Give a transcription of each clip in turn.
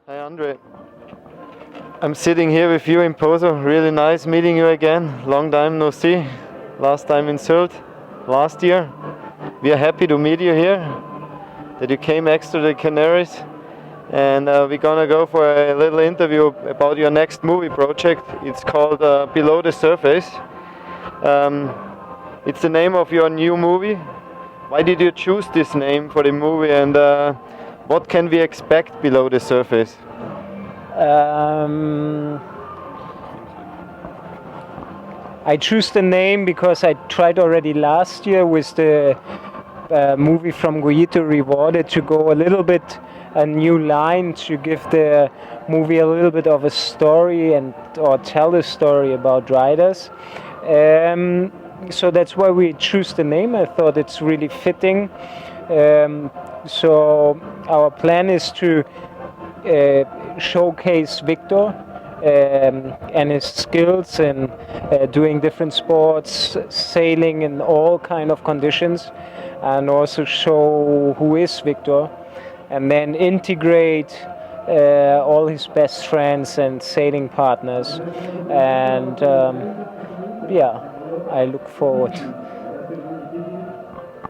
Hi Andre, I'm sitting here with you in Pozo. Really nice meeting you again. Long time no see. Last time in Sylt, last year. We are happy to meet you here, that you came extra to the Canaries. And we're gonna go for a little interview about your next movie project. It's called Below the Surface. Um, it's the name of your new movie. Why did you choose this name for the movie, and what can we expect below the surface? Um, I choose the name because I tried already last year with the movie from Guito Rewarded to go a little bit a new line to give the movie a little bit of a story and or tell a story about riders. So that's why we choose the name. I thought it's really fitting. So our plan is to showcase Victor and his skills in doing different sports, sailing in all kind of conditions, and also show who is Victor, and then integrate all his best friends and sailing partners, and yeah, I look forward.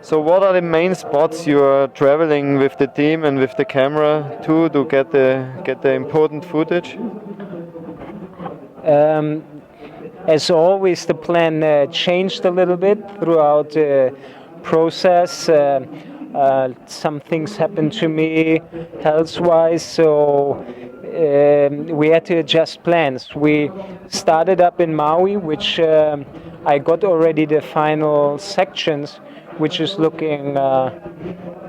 So what are the main spots you are traveling with the team and with the camera to get the important footage? As always, the plan changed a little bit throughout the process. Some things happened to me health-wise, so we had to adjust plans. We started up in Maui, which I got already the final sections, which is looking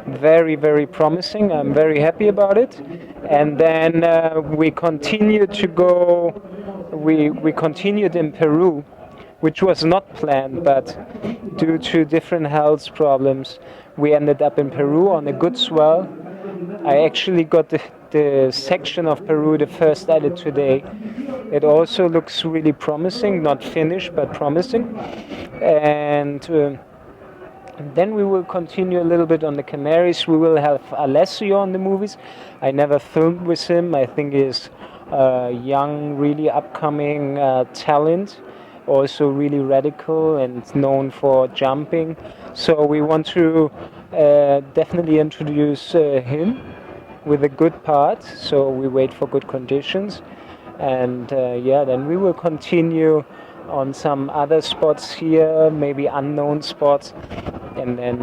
very, very promising. I'm very happy about it. And then we continued to go. We continued in Peru, which was not planned, but due to different health problems, we ended up in Peru on a good swell. I actually got the section of Peru, the first edit today. It also looks really promising, not finished, but promising. And then we will continue a little bit on the Canaries. We will have Alessio on the movies. I never filmed with him. I think he's a young, really upcoming talent, also really radical and known for jumping. So we want to definitely introduce him with a good part. So we wait for good conditions. And then we will continue on some other spots here, maybe unknown spots. And then,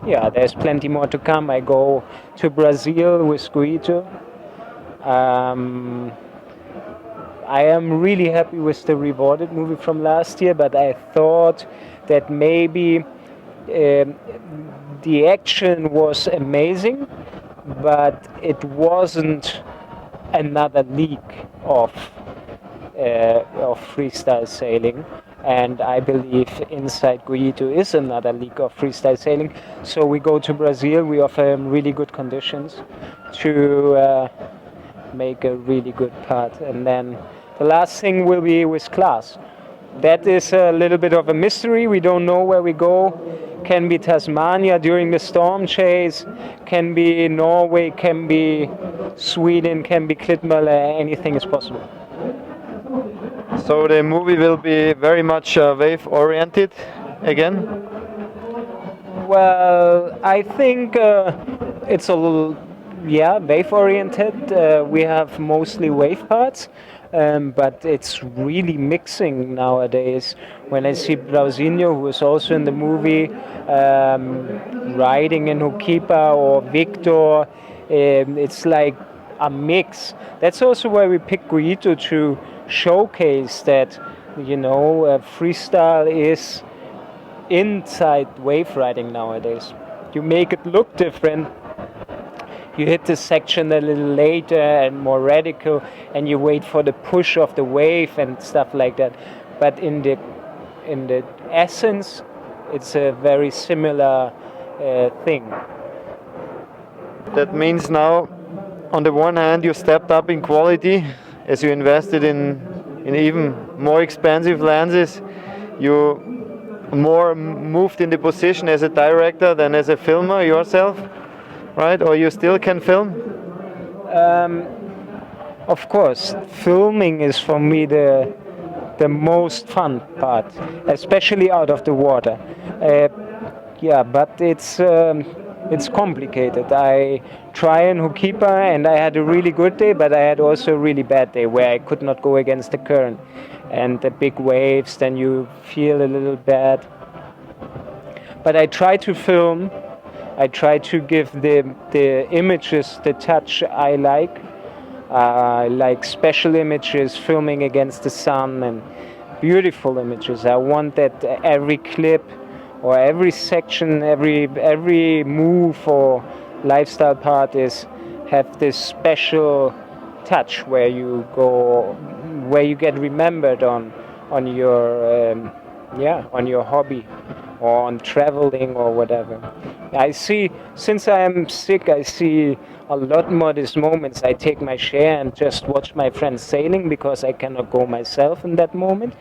there's plenty more to come. I go to Brazil with Guito. I am really happy with the Rewarded movie from last year, but I thought that maybe the action was amazing, but it wasn't another league of freestyle sailing. And I believe inside Guito is another league of freestyle sailing. So we go to Brazil, we offer him really good conditions to make a really good part. And then the last thing will be with class. That is a little bit of a mystery. We don't know where we go. Can be Tasmania during the storm chase, can be Norway, can be Sweden, can be Klitmøller, anything is possible. So the movie will be very much wave oriented again? Well, I think it's a little, wave oriented. We have mostly wave parts, but it's really mixing nowadays. When I see Brausinho, who is also in the movie, riding in Hukipa or Victor, it's like a mix. That's also why we picked Guito to showcase that, freestyle is inside wave riding nowadays. You make it look different. You hit the section a little later and more radical, and you wait for the push of the wave and stuff like that. But in the essence, it's a very similar thing. That means now, on the one hand, you stepped up in quality as you invested in even more expensive lenses. You more moved in the position as a director than as a filmer yourself, right? Or you still can film? Of course, filming is for me the most fun part, especially out of the water. Yeah, but it's complicated. I try and hook keeper, and I had a really good day, but I had also a really bad day where I could not go against the current and the big waves. Then you feel a little bad. But I try to film. I try to give the images the touch I like. Like special images, filming against the sun, and beautiful images. I want that every clip or every section, every move or lifestyle part is have this special touch where you go, where you get remembered on your on your hobby or on traveling or whatever. I see, since I am sick, I see a lot more these moments. I take my share and just watch my friends sailing because I cannot go myself in that moment.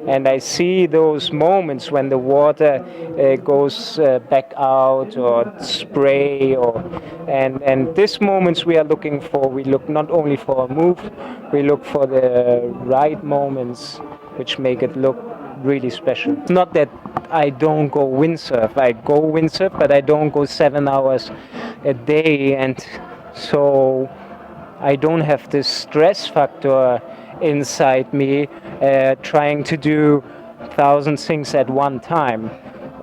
And I see those moments when the water goes back out or spray, and these moments we are looking for. We look not only for a move, we look for the right moments which make it look really special. It's not that I don't go windsurf. I go windsurf, but I don't go 7 hours a day, and so I don't have this stress factor inside me trying to do 1,000 things at one time.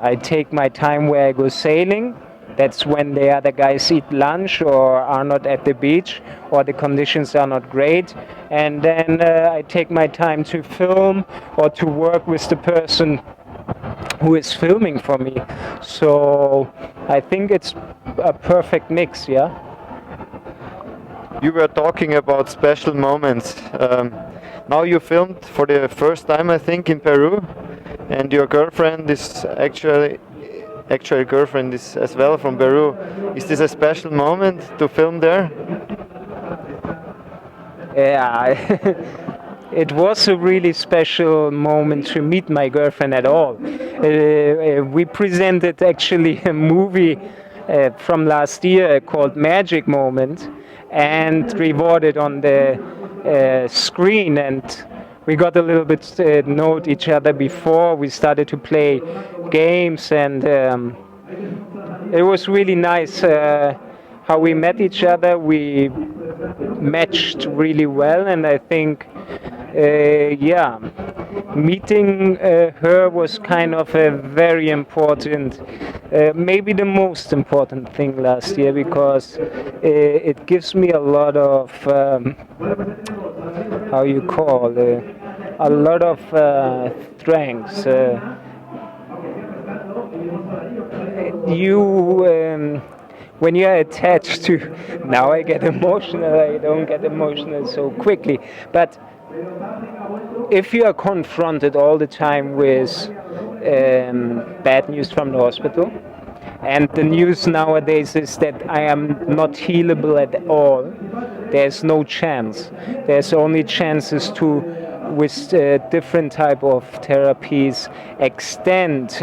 I take my time where I go sailing. That's when the other guys eat lunch or are not at the beach or the conditions are not great. And then I take my time to film or to work with the person who is filming for me. So I think it's a perfect mix, yeah? You were talking about special moments. Now you filmed for the first time, I think, in Peru, and your girlfriend is actually girlfriend is as well from Peru. Is this a special moment to film there? Yeah, it was a really special moment to meet my girlfriend at all. We presented actually a movie from last year called Magic Moment and rewarded on the screen, and we got a little bit know each other before we started to play games, and it was really nice how we met each other. We matched really well, and I think meeting her was kind of a very important, maybe the most important thing last year, because it gives me a lot of how you call a lot of strengths. When you're attached to, now I get emotional, I don't get emotional so quickly, but if you are confronted all the time with bad news from the hospital, and the news nowadays is that I am not healable at all, there's no chance. There's only chances to, with different type of therapies, extend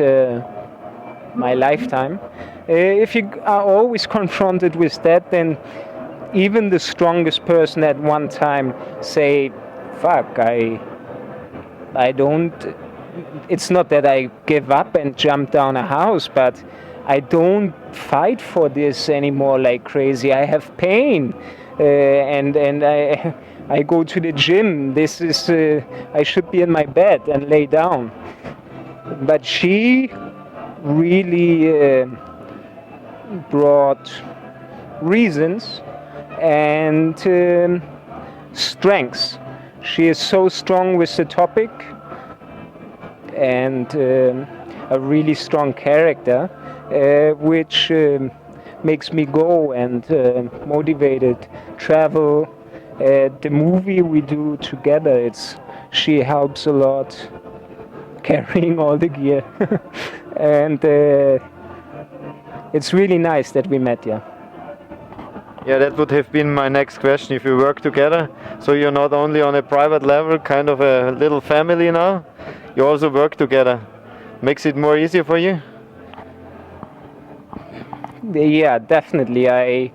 my lifetime. If you are always confronted with that, then even the strongest person at one time say, fuck, I don't, it's not that I give up and jump down a house, but I don't fight for this anymore like crazy. I have pain, and I go to the gym. This is, I should be in my bed and lay down. But she really brought reasons and strengths. She is so strong with the topic and a really strong character, which makes me go and motivated, travel. The movie we do together, she helps a lot carrying all the gear. And it's really nice that we met, yeah. Yeah, that would have been my next question. If you work together, so you're not only on a private level, kind of a little family now, you also work together. Makes it more easier for you? Yeah, definitely.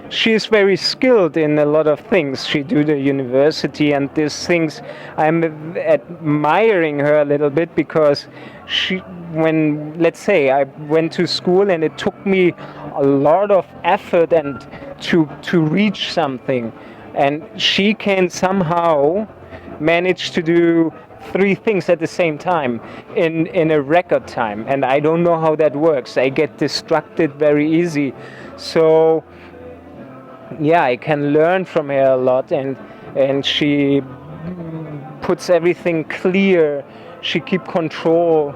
she's very skilled in a lot of things. She do the university and these things. I'm admiring her a little bit because when let's say I went to school and it took me a lot of effort and to reach something, and she can somehow manage to do 3 things at the same time in a record time, and I don't know how that works. I get distracted very easy, so yeah, I can learn from her a lot, and she puts everything clear. She keep control.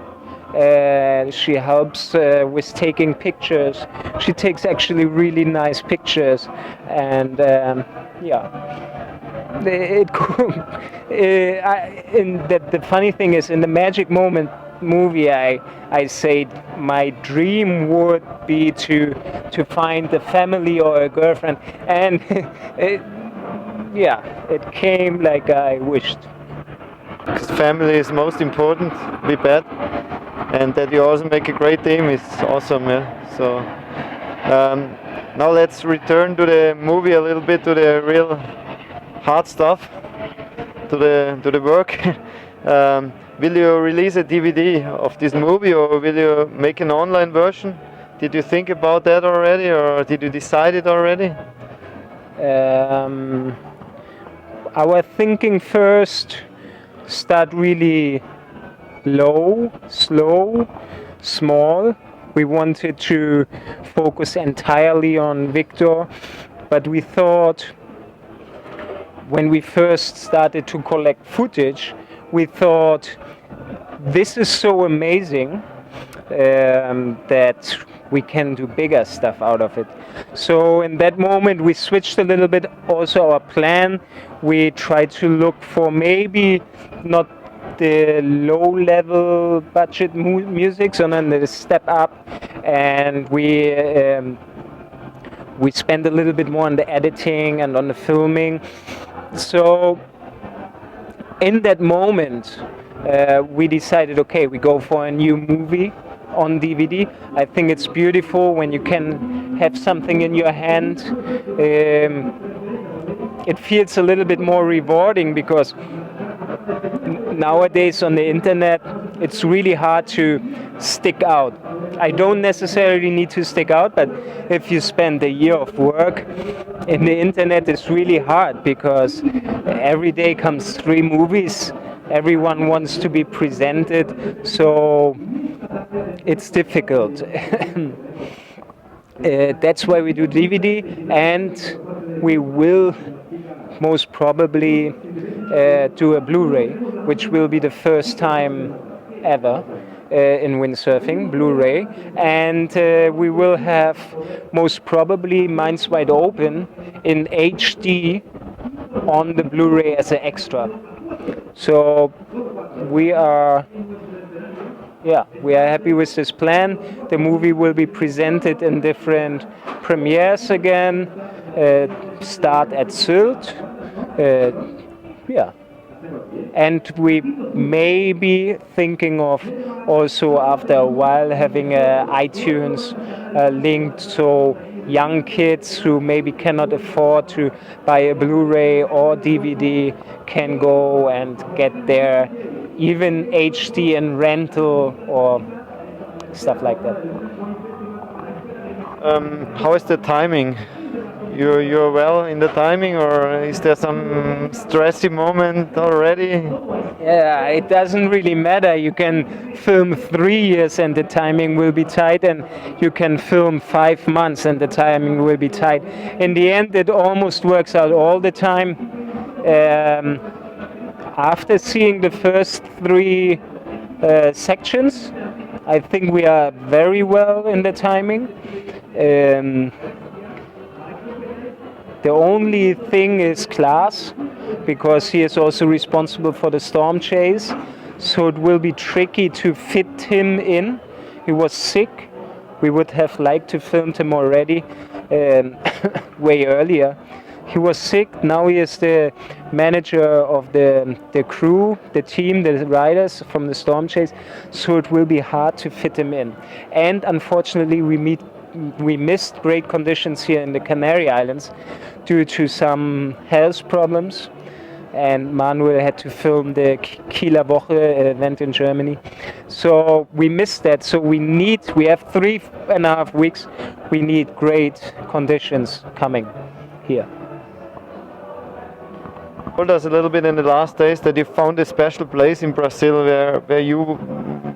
She helps with taking pictures. She takes actually really nice pictures, and the funny thing is, in the Magic Moment movie, I say my dream would be to find a family or a girlfriend, and it came like I wished. Because family is most important, we bet, and that you also make a great team is awesome. Yeah. So now let's return to the movie a little bit, to the real hard stuff, to the work. Will you release a DVD of this movie, or will you make an online version? Did you think about that already, or did you decide it already? Our thinking first start really low, slow, small. We wanted to focus entirely on Victor, but we thought, when we first started to collect footage, we thought this is so amazing that we can do bigger stuff out of it. So in that moment we switched a little bit also our plan. We tried to look for maybe not the low level budget music, and then the step up, and we spend a little bit more on the editing and on the filming. So in that moment we decided, okay, we go for a new movie on DVD. I think it's beautiful when you can have something in your hand. It feels a little bit more rewarding, because nowadays on the internet it's really hard to stick out. I don't necessarily need to stick out, but if you spend a year of work in the internet, it's really hard, because every day comes 3 movies. Everyone wants to be presented, so it's difficult. That's why we do DVD, and we will most probably do a Blu-ray, which will be the first time ever in windsurfing, Blu-ray, and we will have most probably Minds Wide Open in HD on the Blu-ray as an extra. So we are happy with this plan. The movie will be presented in different premieres again. Start at Sylt. And we may be thinking of also after a while having iTunes linked, so young kids who maybe cannot afford to buy a Blu-ray or DVD can go and get their even HD and rental or stuff like that. How is the timing? You're well in the timing, or is there some stressy moment already? Yeah, it doesn't really matter. You can film 3 years and the timing will be tight, and you can film 5 months and the timing will be tight. In the end, it almost works out all the time. After seeing the first 3 sections, I think we are very well in the timing. The only thing is Klaas, because he is also responsible for the storm chase, so it will be tricky to fit him in. He was sick. We would have liked to film him already way earlier. He was sick. Now he is the manager of the crew, the team, the riders from the storm chase, so it will be hard to fit him in. And unfortunately we we missed great conditions here in the Canary Islands due to some health problems, and Manuel had to film the Kieler Woche event in Germany. So we missed that. So we have 3.5 weeks. We need great conditions coming here. Told us a little bit in the last days that you found a special place in Brazil where you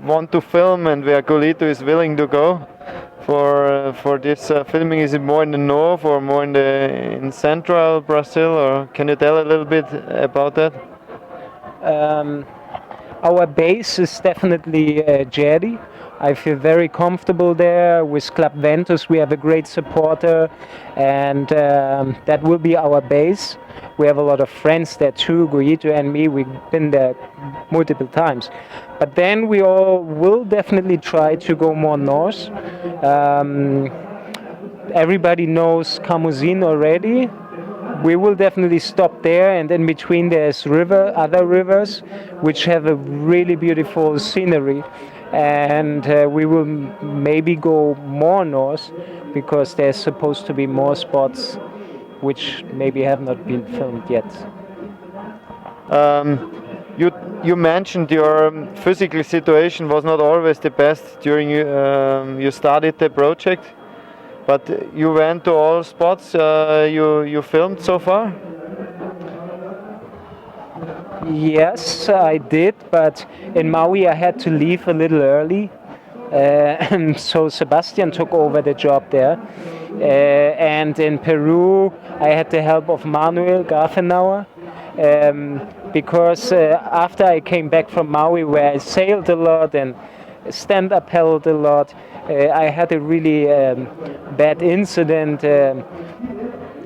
want to film and where Golito is willing to go for this filming. Is it more in the north or more in central Brazil, or can you tell a little bit about that? Our base is definitely Jerry. I feel very comfortable there with Club Ventus. We have a great supporter, and that will be our base. We have a lot of friends there too, Guido and me. We've been there multiple times. But then we all will definitely try to go more north. Everybody knows Camusin already. We will definitely stop there, and in between there's other rivers which have a really beautiful scenery. And we will maybe go more north because there's supposed to be more spots which maybe have not been filmed yet. You mentioned your physical situation was not always the best during you started the project, but you went to all spots you filmed so far? Yes, I did, but in Maui I had to leave a little early. So Sebastian took over the job there. And in Peru I had the help of Manuel Garfenauer, because after I came back from Maui, where I sailed a lot and stand-up paddled a lot, I had a really bad incident.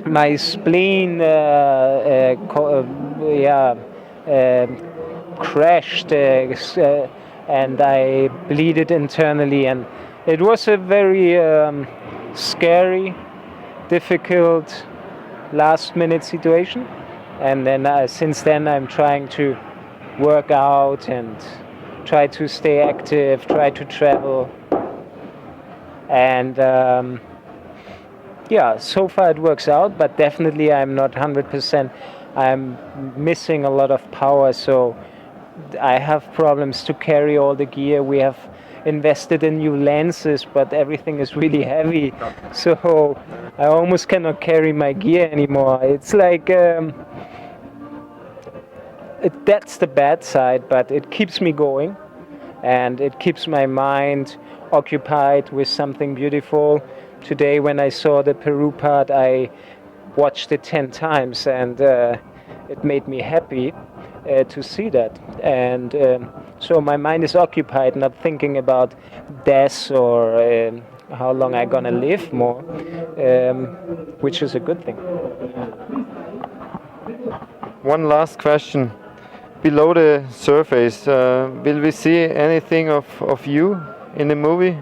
My spleen crashed and I bleeded internally, and it was a very scary, difficult, last-minute situation. And then since then I'm trying to work out and try to stay active, try to travel, and so far it works out, but definitely I'm not 100%. I'm missing a lot of power, so I have problems to carry all the gear. We have invested in new lenses, but everything is really heavy, so I almost cannot carry my gear anymore. It's like that's the bad side, but it keeps me going and it keeps my mind occupied with something beautiful. Today when I saw the Peru part, I watched it 10 times, and it made me happy to see that. And so my mind is occupied, not thinking about death or how long I'm gonna live more, which is a good thing. One last question. Below the surface, will we see anything of you in the movie?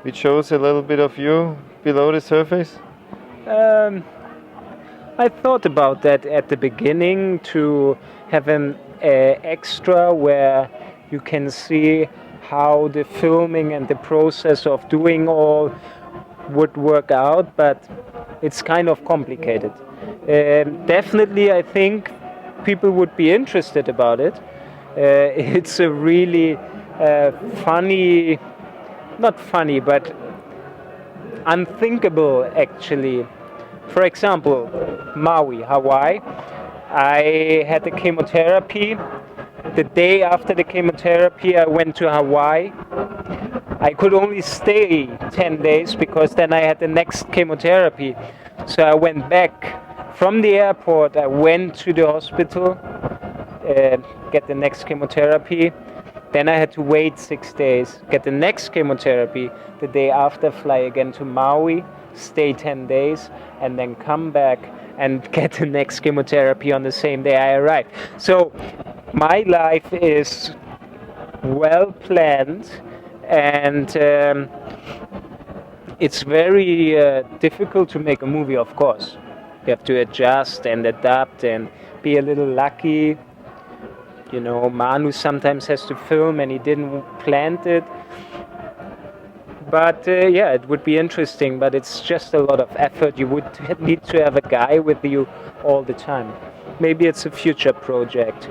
Which shows a little bit of you below the surface? I thought about that at the beginning, to have an extra where you can see how the filming and the process of doing all would work out, but it's kind of complicated. Definitely I think people would be interested about it. It's a really funny, not funny, but unthinkable actually. For example, Maui, Hawaii. I had the chemotherapy. The day after the chemotherapy, I went to Hawaii. I could only stay 10 days because then I had the next chemotherapy. So I went back from the airport. I went to the hospital, get the next chemotherapy. Then I had to wait 6 days, get the next chemotherapy. The day after, fly again to Maui, stay 10 days, and then come back and get the next chemotherapy on the same day I arrived. So my life is well planned, and it's very difficult to make a movie, of course. You have to adjust and adapt and be a little lucky. You know, Manu sometimes has to film and he didn't plan it. But yeah, it would be interesting, but it's just a lot of effort. You would need to have a guy with you all the time. Maybe it's a future project.